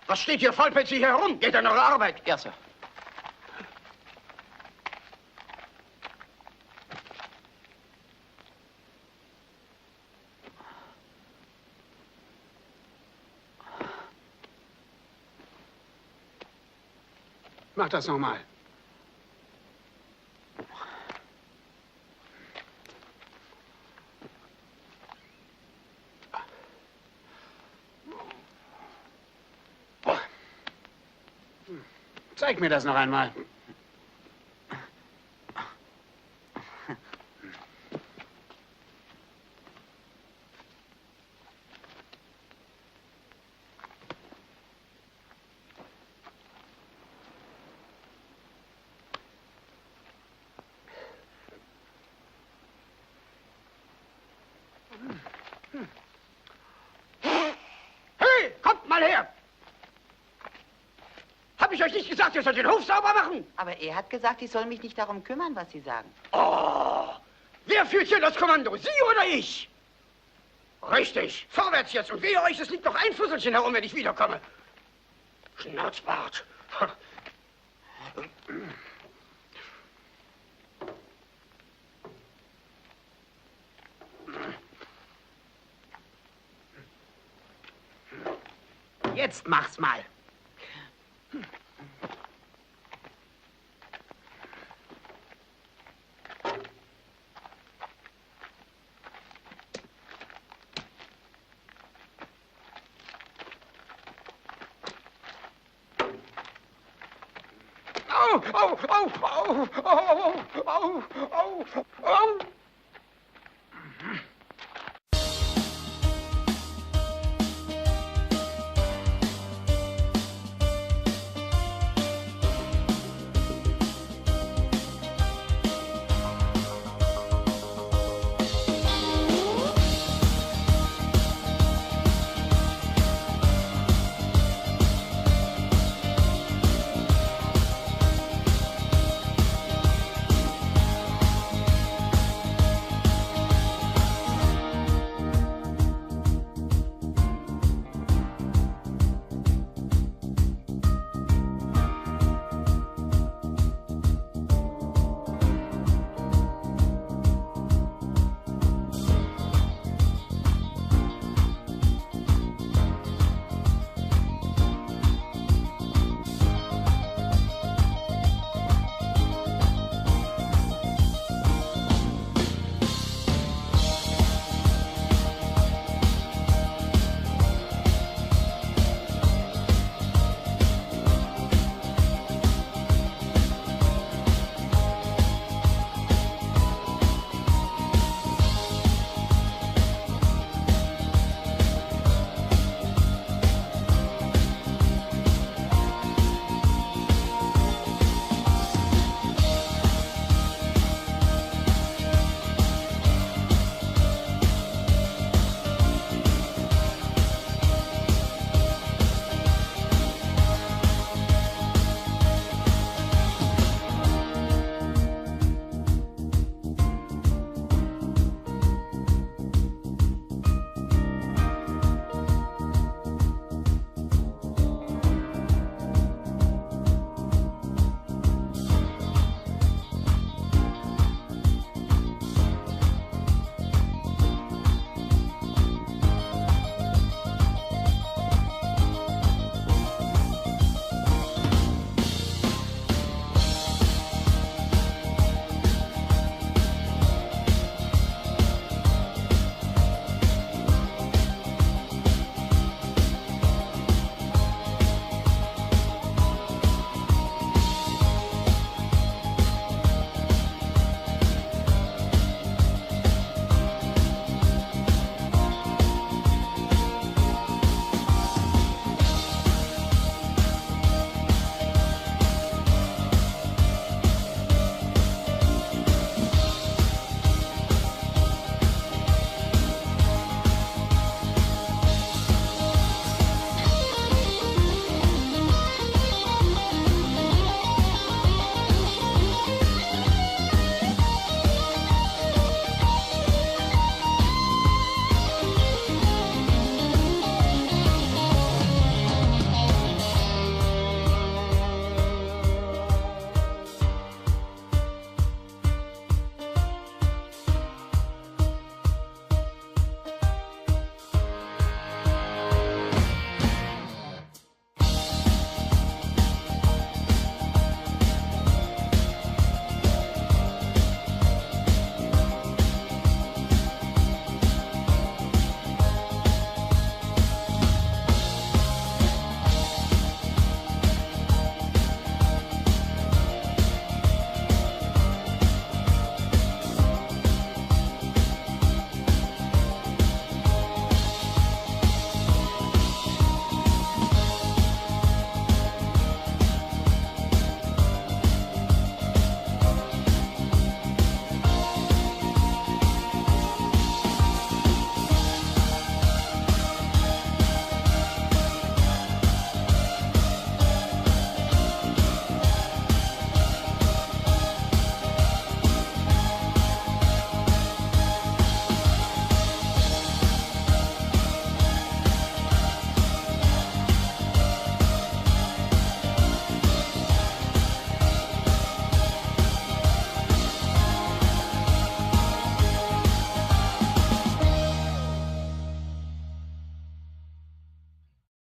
Was steht hier vollpelzig hier herum? Geht an eure Arbeit. Ja, Sir. Mach das nochmal. Zeig mir das noch einmal. Hey, kommt mal her! Hab ich euch nicht gesagt, ihr sollt den Hof sauber machen? Aber er hat gesagt, ich soll mich nicht darum kümmern, was Sie sagen. Oh, wer führt hier das Kommando, Sie oder ich? Richtig, vorwärts jetzt. Und wehe euch, es liegt noch ein Fusselchen herum, wenn ich wiederkomme. Schnauzbart. Jetzt mach's mal. Au, au, au, au, au, au, au, au, au.